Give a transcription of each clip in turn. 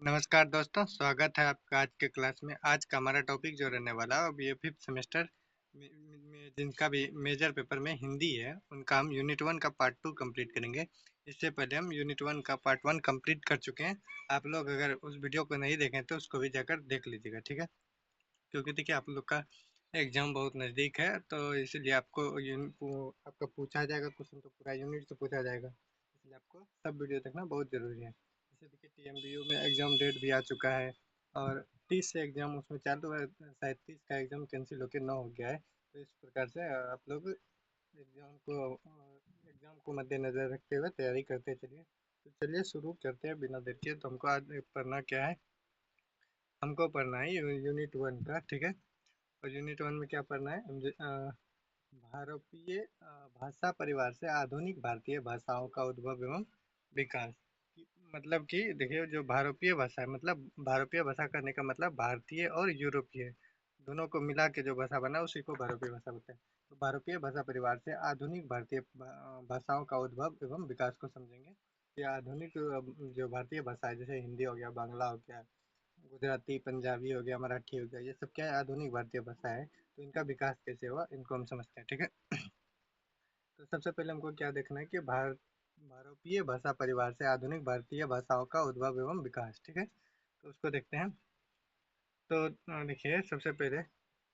नमस्कार दोस्तों, स्वागत है आपका आज के क्लास में। आज का हमारा टॉपिक जो रहने वाला है अब ये फिफ्थ सेमेस्टर में जिनका भी मेजर पेपर में हिंदी है उनका हम यूनिट वन का पार्ट टू कंप्लीट करेंगे। इससे पहले हम यूनिट वन का पार्ट वन कंप्लीट कर चुके हैं। आप लोग अगर उस वीडियो को नहीं देखें तो उसको भी जाकर देख लीजिएगा, ठीक है। क्योंकि देखिए आप लोग का एग्जाम बहुत नज़दीक है, तो इसीलिए आपको आपका पूछा जाएगा क्वेश्चन, तो पूरा यूनिट से पूछा जाएगा, इसलिए आपको सब वीडियो देखना बहुत ज़रूरी है। जैसे देखिए टीएमबीयू में एग्ज़ाम डेट भी आ चुका है और 30 से एग्ज़ाम उसमें चालू है, शायद 30 का एग्ज़ाम कैंसिल होकर 9 हो गया है। तो इस प्रकार से आप लोग एग्ज़ाम को मद्देनज़र रखते हुए तैयारी करते चलिए। तो चलिए शुरू करते हैं बिना देर के। तो हमको आज पढ़ना क्या है, हमको पढ़ना है यूनिट वन का, ठीक है। और यूनिट वन में क्या पढ़ना है, भारतीय भाषा परिवार से आधुनिक भारतीय भाषाओं का उद्भव एवं विकास। मतलब कि देखिए जो भारतीय भाषा है, मतलब भारतीय भाषा करने का मतलब भारतीय और यूरोपीय दोनों को मिला के जो भाषा बना उसी को भारतीय भाषा बोलते हैं। तो भारतीय भाषा परिवार से आधुनिक भारतीय भाषाओं का उद्भव एवं विकास को समझेंगे। ये आधुनिक जो भारतीय भाषा है, जैसे हिंदी हो गया, बांग्ला हो गया, गुजराती, पंजाबी हो गया, मराठी हो गया, ये सब क्या है, आधुनिक भारतीय भाषा है। तो इनका विकास कैसे हुआ इनको हम समझते हैं, ठीक है। तो सबसे पहले हमको क्या देखना है कि भारतीय भाषा परिवार से आधुनिक भारतीय भाषाओं का उद्भव एवं विकास, ठीक है। तो उसको देखते हैं। तो देखिए सबसे पहले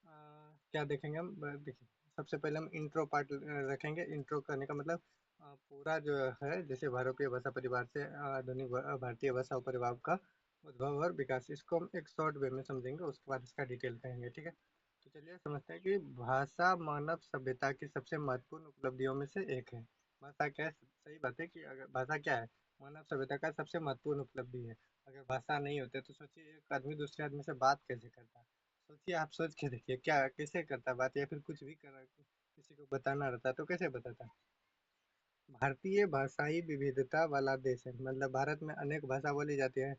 क्या देखेंगे हम, देखिए सबसे पहले हम इंट्रो पार्ट रखेंगे। इंट्रो करने का मतलब पूरा जो है, जैसे भारतीय भाषा परिवार से आधुनिक भारतीय भाषा परिवार का उद्भव और विकास, इसको हम एक शॉर्ट वे में समझेंगे, उसके बाद इसका डिटेल कहेंगे, ठीक है। तो चलिए समझते हैं कि भाषा मानव सभ्यता की सबसे महत्वपूर्ण उपलब्धियों में से एक है। भाषा क्या है, सही बात है कि अगर भाषा क्या है, मानव सभ्यता का सबसे महत्वपूर्ण उपलब्धि है। अगर भाषा नहीं होते तो सोचिए एक आदमी दूसरे आदमी से बात कैसे करता। सोचिए, आप सोच के देखिए क्या कैसे करता बात, या फिर कुछ भी कर किसी को बताना रहता तो कैसे बताता। भारतीय भाषाई विविधता वाला देश है, मतलब भारत में अनेक भाषा बोली जाती है,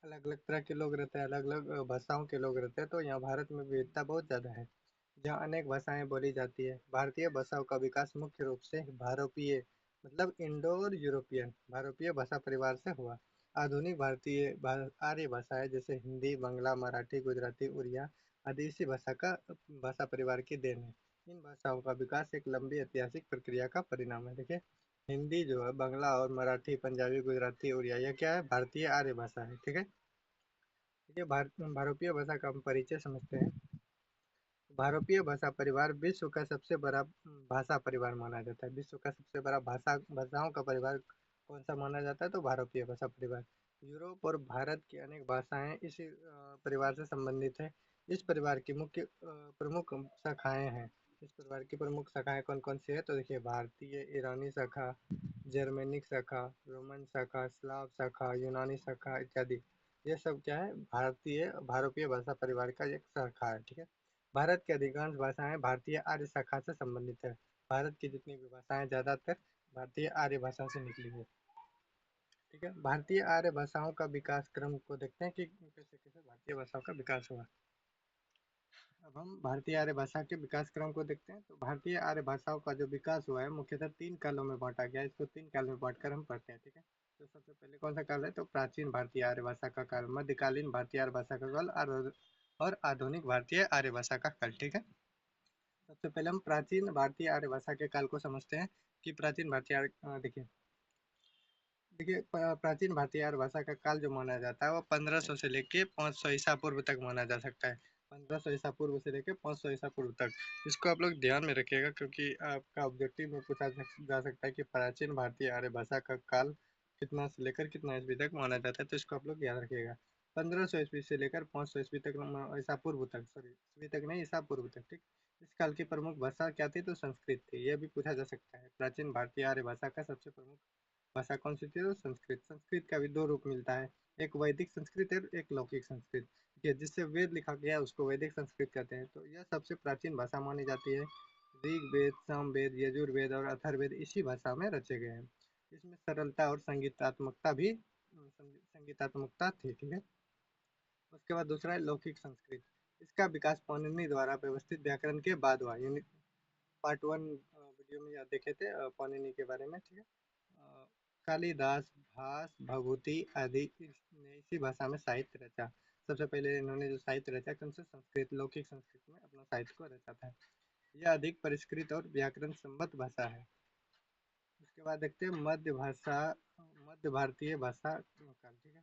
अलग अलग तरह के लोग रहते हैं, अलग अलग भाषाओं के लोग रहते हैं, तो यहाँ भारत में विविधता बहुत ज़्यादा है। जहाँ अनेक भाषाएं बोली जाती है। भारतीय भाषाओं का विकास मुख्य रूप से भारतीय मतलब इंडो और यूरोपियन भारतीय भाषा परिवार से हुआ। आधुनिक भारतीय आर्य भाषाएं जैसे हिंदी, बांग्ला, मराठी, गुजराती, उड़िया आदि इसी भाषा परिवार की देन है। इन भाषाओं का विकास एक लंबी ऐतिहासिक प्रक्रिया का परिणाम है। देखिए हिंदी जो है, बांग्ला और मराठी, पंजाबी, गुजराती, उड़िया, यह क्या है, भारतीय आर्य भाषा है, ठीक है। देखिए भारतीय भाषा का हम परिचय समझते हैं। भारतीय भाषा परिवार विश्व का सबसे बड़ा भाषा परिवार माना जाता है। विश्व का सबसे बड़ा भाषाओं का परिवार कौन सा माना जाता है, तो भारतीय भाषा परिवार। यूरोप और भारत की अनेक भाषाएं इस परिवार से संबंधित है। इस परिवार की मुख्य प्रमुख शाखाएं हैं। इस परिवार की प्रमुख शाखाएं कौन कौन सी है, तो देखिए भारतीय ईरानी शाखा, जर्मेनिक शाखा, रोमन शाखा, स्लाव शाखा, यूनानी शाखा इत्यादि। ये सब क्या है, भारतीय भाषा परिवार का एक शाखा है, ठीक है। भारत की अधिकांश भाषाएं भारतीय आर्य शाखा से संबंधित है। भारत की जितनी भी भाषाएं ज्यादातर भारतीय आर्य भाषा से निकली है, ठीक है। भारतीय आर्य भाषाओं का विकास क्रम को देखते हैं कि कैसे कैसे भारतीय भाषाओं का विकास हुआ। अब हम भारतीय आर्य भाषा के विकास क्रम को देखते हैं। तो भारतीय आर्य भाषाओं का जो विकास हुआ है मुख्यतः तीन कालों में बांटा गया है। इसको तीन काल में बांटकर हम पढ़ते हैं, ठीक है। तो सबसे पहले कौन सा काल है, तो प्राचीन भारतीय आर्य भाषा का काल, मध्यकालीन भारतीय आर्य भाषा का काल और आधुनिक भारतीय आर्य भाषा का काल, ठीक है। सबसे पहले हम प्राचीन भारतीय आर्य भाषा के काल को समझते हैं कि प्राचीन भारतीय देखिए देखिए प्राचीन भारतीय आर्य भाषा का काल जो माना जाता है वो 1500 से लेके 500 ईसा पूर्व तक माना जा सकता है। 1500 ईसा पूर्व से लेके 500 ईसा पूर्व तक, इसको आप लोग ध्यान में रखिएगा, क्योंकि आपका ऑब्जेक्टिव में पूछा जा सकता है कि प्राचीन भारतीय आर्य भाषा का काल कितना से लेकर कितना ईस्वी तक माना जाता है, तो इसको आप लोग याद रखिएगा। 1500 ईस्वी से लेकर 500 ईस्वी तक, ईसा पूर्व तक, सॉरी ईस्वी तक नहीं, ईसा पूर्व तक, ठीक। इस काल की प्रमुख भाषा क्या थी, तो संस्कृत थी। यह भी पूछा जा सकता है, प्राचीन भारतीय आर्य भाषा का सबसे प्रमुख भाषा कौन सी थी, तो संस्कृत। संस्कृत का भी दो रूप मिलता है, एक वैदिक संस्कृत और एक लौकिक संस्कृत। ये जिससे वेद लिखा गया है उसको वैदिक संस्कृत कहते हैं। तो यह सबसे प्राचीन भाषा मानी जाती है। ऋग्वेद, सामवेद, यजुर्वेद और अथर्ववेद इसी भाषा में रचे गए हैं। इसमें सरलता और संगीतात्मकता भी संगीतात्मकता थी, ठीक है। उसके बाद दूसरा है लौकिक संस्कृत। इसका विकास पाणिनि द्वारा व्यवस्थित व्याकरण के बाद हुआ। यूनिट पार्ट वन वीडियो में देखे थे पाणिनि के बारे में, ठीक है। कालिदास, भास, भभूति आदि ने इसी भाषा में साहित्य रचा। सबसे पहले इन्होंने जो साहित्य रचा कौन से संस्कृत लौकिक संस्कृत में अपना साहित्य को रचा था। यह अधिक परिष्कृत और व्याकरण सम्मत भाषा है। उसके बाद देखते हैं मध्य भारतीय भाषा काल, ठीक है।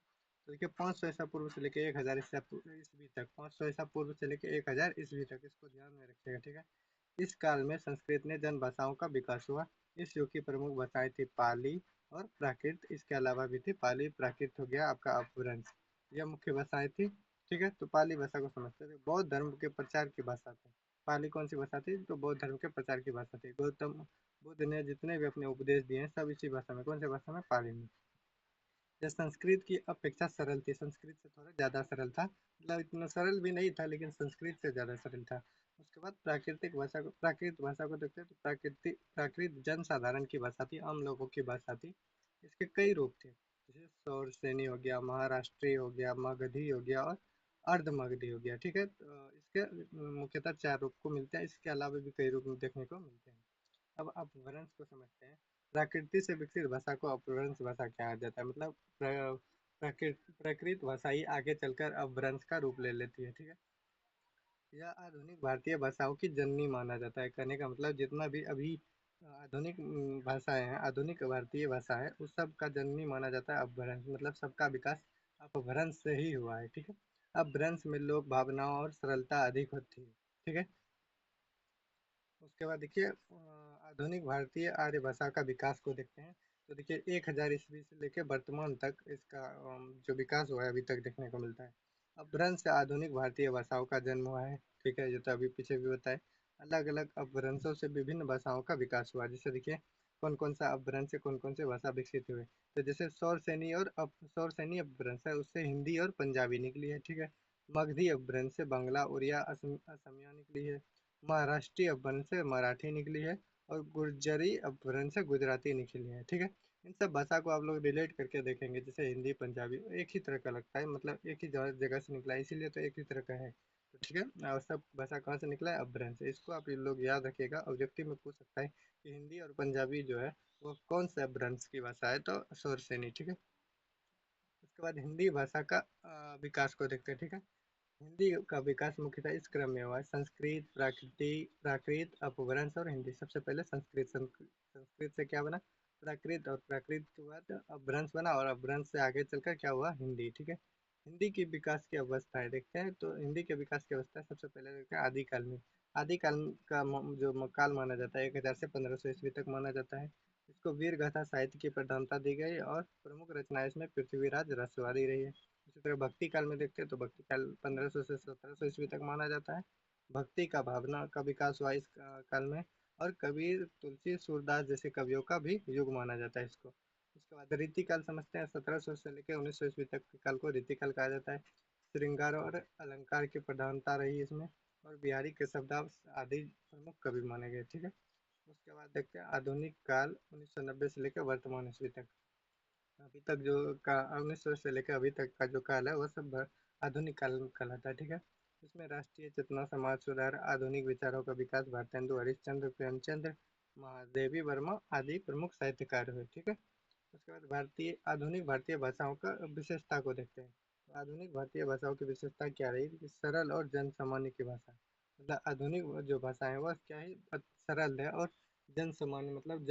तो देखिए 500 ईसा पूर्व से लेकर 1000 ईसा ईस्वी तक, 500 ईसा पूर्व से लेकर 1000 ईस्वी तक, इसको ध्यान में रखिएगा, ठीक है। इस काल में संस्कृत ने जन भाषाओं का विकास हुआ। इस युग की प्रमुख भाषाएं थी पाली और प्राकृत। इसके अलावा भी थी पाली, प्राकृत हो गया आपका अपभ्रंश। यह मुख्य भाषाएं थी, ठीक है। तो पाली भाषा को समझते थे, बौद्ध धर्म के प्रचार की भाषा थी। पाली कौन सी भाषा थी? तो बौद्ध धर्म के प्रचार की भाषा थी। गौतम बुद्ध ने जितने भी अपने उपदेश दिए हैं सब इसी भाषा में, कौन सी भाषा में? पाली में। यह संस्कृत की अपेक्षा सरल थी, संस्कृत से थोड़ा ज़्यादा सरल था, मतलब इतना सरल भी नहीं था लेकिन संस्कृत से ज़्यादा सरल था। उसके बाद प्राकृत भाषा को देखते हैं, तो प्राकृत जन साधारण की भाषा थी, आम लोगों की भाषा थी। इसके कई रूप थे, जैसे सौरसेनी हो गया, महाराष्ट्री हो गया, मगधी हो गया और अर्ध मगधी हो गया, ठीक है। तो इसके मुख्यतः 4 रूप को मिलते हैं, इसके अलावा भी कई रूप देखने को मिलते हैं। अब अपभ्रंश को समझते हैं। प्रकृति से विकसित भाषा को अपभ्रंश भाषा कहा जाता है, मतलब प्राकृत भाषा ही आगे चलकर अपभ्रंश का रूप ले लेती है, ठीक है। यह आधुनिक भारतीय भाषाओं की जननी माना जाता है। कहने का मतलब जितना भी अभी आधुनिक भाषाएं हैं, आधुनिक भारतीय भाषा है, उस सब का जननी माना जाता है अपभ्रंश, मतलब सबका विकास अपभ्रंश से ही हुआ है, ठीक है। अपभ्रंश में लोक भावनाओं और सरलता अधिक होती है, ठीक है। उसके बाद देखिए आधुनिक भारतीय आर्य भाषा का विकास को देखते हैं। तो देखिए 1000 ईस्वी से लेकर वर्तमान तक इसका जो विकास हुआ है अभी तक देखने को मिलता है। अपभ्रंश से आधुनिक भारतीय भाषाओं का जन्म हुआ है, ठीक है, जो तो अभी पीछे भी बताए। अलग अलग अपभ्रंशों से विभिन्न भाषाओं का विकास हुआ, जैसे देखिए कौन कौन सा अपभ्रंश से कौन कौन से भाषा विकसित हुए। तो जैसे सौर सैनी अपभ्रंश है, उससे हिंदी और पंजाबी निकली है, ठीक है। मगधी अपभ्रंश से बांग्ला, उड़िया, असमिया निकली है। महाराष्ट्री अपभ्रंश से मराठी निकली है। और गुर्जरी अपभ्रंश से गुजराती निकली है, ठीक है। इन सब भाषा को आप लोग रिलेट करके देखेंगे, जैसे हिंदी पंजाबी एक ही तरह का लगता है, मतलब एक ही जगह से निकला है, इसीलिए तो एक ही तरह का है। तो ठीक है, और सब भाषा कहाँ से निकला है? अपभ्रंश से। इसको आप ये लोग याद रखिएगा, ऑब्जेक्टिव में पूछ सकता है कि हिंदी और पंजाबी जो है वो कौन से अपभ्रंश की भाषा है, तो शोर से नहीं, ठीक है। उसके बाद हिंदी भाषा का विकास को देखते हैं, ठीक है। हिंदी का विकास मुख्यतः इस क्रम में हुआ है: संस्कृत, प्राकृत, अपभ्रंश और हिंदी। सबसे पहले संस्कृत से क्या बना? प्राकृत, और प्राकृत के बाद अपभ्रंश बना, और अपभ्रंश से आगे चलकर क्या हुआ? हिंदी, ठीक है। हिंदी की विकास की अवस्थाएं देखते हैं, तो हिंदी के विकास की अवस्था सबसे पहले देखते हैं आदिकाल में। आदिकाल का जो काल माना जाता है 1000 से 1500 ईस्वी तक माना जाता है। इसको वीर गाथा साहित्य की प्रधानता दी गई, और प्रमुख रचनाएं इसमें पृथ्वीराज रसवादी रही है। इसी तरह भक्ति काल में देखते हैं, तो भक्ति काल 1500 से 1700 ईस्वी तक माना जाता है। भक्ति का भावना का विकास हुआ इस काल में, और कबीर, तुलसी, सूरदास जैसे कवियों का भी युग माना जाता है इसको। उसके बाद रीतिकाल समझते हैं, 1700 से लेकर 1900 ईस्वी तक के काल को रीतिकाल कहा जाता है। श्रृंगार और अलंकार की प्रधानता रही इसमें, और बिहारी के शब्दावली आदि प्रमुख कवि माने गए, ठीक है। उसके बाद देखते हैं आधुनिक काल, 1990 से लेकर वर्तमान ईस्वी तक। अभी तक जो का 1900 से लेकर अभी तक का जो काल है वो सब आधुनिक काल कहलाता है, ठीक है। इसमें राष्ट्रीय चेतना, समाज सुधार, आधुनिक विचारों का विकास, भारतेंदु हरिश्चंद्र, प्रेमचंद्र, महादेवी वर्मा आदि प्रमुख साहित्यकार हुए, ठीक है। उसके बाद आधुनिक भारतीय भाषाओं का विशेषता को देखते हैं। तो आधुनिक भारतीय भाषाओं की विशेषता क्या रही कि सरल और जन सामान्य की भाषा, मतलब आधुनिक जो भाषा है वह क्या है? सरल है, और जन सामान्य मतलब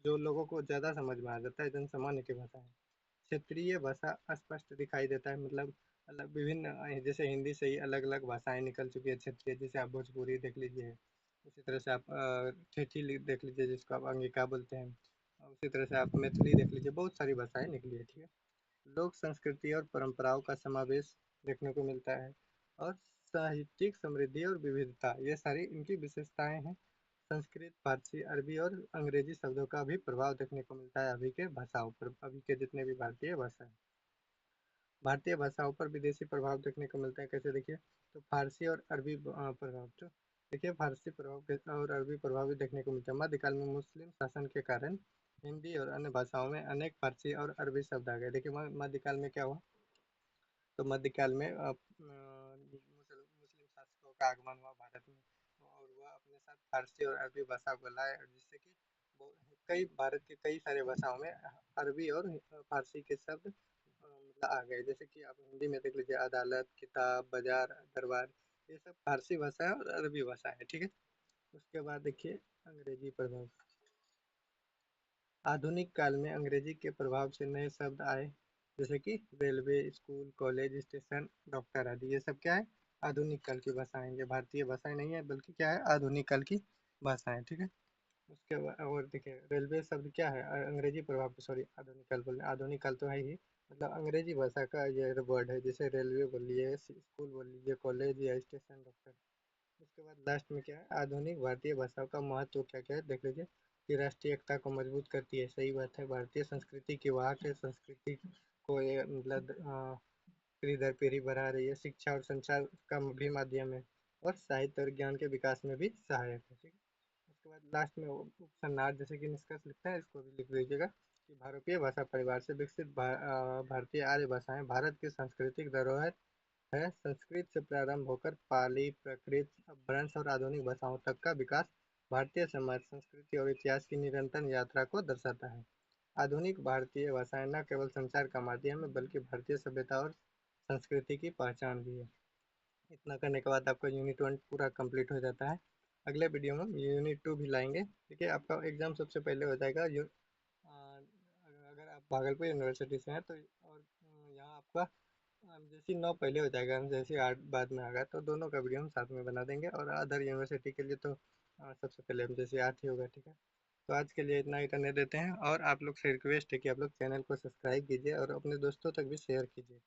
जो लोगों को ज़्यादा समझ में आ जाता है, जन सामान्य की भाषा है। क्षेत्रीय भाषा स्पष्ट दिखाई देता है, मतलब अलग विभिन्न जैसे हिंदी से ही अलग अलग भाषाएं निकल चुकी है क्षेत्रीय, जैसे आप भोजपुरी देख लीजिए, उसी तरह से आप ठेठी देख लीजिए जिसको आप अंगिका बोलते हैं, और उसी तरह से आप मैथिली देख लीजिए, बहुत सारी भाषाएं निकली है, ठीक है। लोक संस्कृति और परंपराओं का समावेश देखने को मिलता है, और साहित्यिक समृद्धि और विविधता, ये सारी इनकी विशेषताएं हैं। संस्कृत, फारसी, अरबी और अंग्रेजी शब्दों का भी प्रभाव देखने को मिलता है अभी के भाषाओं पर, अभी के जितने भी भारतीय भाषा है। भारतीय भाषाओं पर विदेशी प्रभाव देखने को मिलता है, कैसे देखिए? तो फारसी और अरबी प्रभाव, तो देखिए फारसी प्रभाव और अरबी प्रभाव भी देखने को मिलता है। मध्यकाल में मुस्लिम शासन के कारण हिंदी और अन्य भाषाओं में अनेक फारसी और अरबी शब्द आ गए। देखिए मध्यकाल में क्या हुआ? तो मध्यकाल में मुस्लिम शासकों का आगमन हुआ भारत में, और वह अपने साथ फारसी और अरबी भाषा को लाए, और जिससे कि कई भारत के कई सारे भाषाओं में अरबी और फारसी के शब्द मतलब आ गए। जैसे कि आप हिंदी में देख लीजिए, अदालत, किताब, बाजार, दरबार, ये सब फारसी भाषा है और अरबी भाषा है, ठीक है। उसके बाद देखिए अंग्रेजी प्रभाव। आधुनिक काल में अंग्रेजी के प्रभाव से नए शब्द आए, जैसे कि railway, school, college, station, doctor आदि। ये सब क्या है? आधुनिक काल की भाषाएं। ये भारतीय भाषाएं नहीं है, बल्कि क्या है? आधुनिक काल की भाषाएं, ठीक है। उसके बाद और देखिए रेलवे शब्द क्या है? अंग्रेजी प्रभाव, सॉरी आधुनिक काल बोल रहे हैं, आधुनिक काल तो है ही, मतलब अंग्रेजी भाषा का ये वर्ड है। जैसे रेलवे बोल लिए, स्कूल बोल लीजिए, कॉलेज या स्टेशन, डॉक्टर। उसके बाद लास्ट में क्या है? आधुनिक भारतीय भाषाओं का महत्व क्या क्या है, देख लीजिए। कि राष्ट्रीय एकता को मजबूत करती है, सही बात है। भारतीय संस्कृति की वाहक है, संस्कृति को ये मतलब पीढ़ी दर पीढ़ी बढ़ा रही है। शिक्षा और संचार का भी माध्यम है, और साहित्य और ज्ञान के विकास में भी सहायक है, ठीक है। उसके बाद लास्ट में उपसंहार जैसे कि निष्कर्ष लिखता है, इसको भी लिख लीजिएगा कि भारतीय भाषा परिवार से विकसित भारतीय आर्य भाषाएं भारत की सांस्कृतिक धरोहर है। संस्कृत से प्रारंभ होकर पाली, प्राकृत, अपभ्रंश और आधुनिक भाषाओं तक का विकास भारतीय समाज, संस्कृति और इतिहास की निरंतर यात्रा को दर्शाता है। आधुनिक भारतीय भाषाएं न केवल संचार का माध्यम है, बल्कि भारतीय सभ्यता और संस्कृति की पहचान भी है। इतना करने के बाद आपका यूनिट 1 पूरा कंप्लीट हो जाता है। अगले वीडियो में हम यूनिट 2 भी लाएंगे। देखिए आपका एग्जाम सबसे पहले हो जाएगा अगर आप भागलपुर यूनिवर्सिटी से हैं तो, और यहाँ आपका जैसे 9 पहले हो जाएगा, हम जैसे 8 बाद में आ गया, तो दोनों का वीडियो हम साथ में बना देंगे। और अदर यूनिवर्सिटी के लिए तो सबसे पहले हम जैसे 8 ही होगा, ठीक है। तो आज के लिए इतना ही करने देते हैं, और आप लोग से रिक्वेस्ट है कि आप लोग चैनल को सब्सक्राइब कीजिए और अपने दोस्तों तक भी शेयर कीजिए।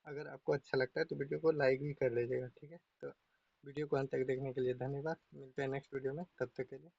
अगर आपको अच्छा लगता है तो वीडियो को लाइक भी कर लीजिएगा, ठीक है। तो वीडियो को अंत तक देखने के लिए धन्यवाद। मिलते हैं नेक्स्ट वीडियो में, तब तक के लिए।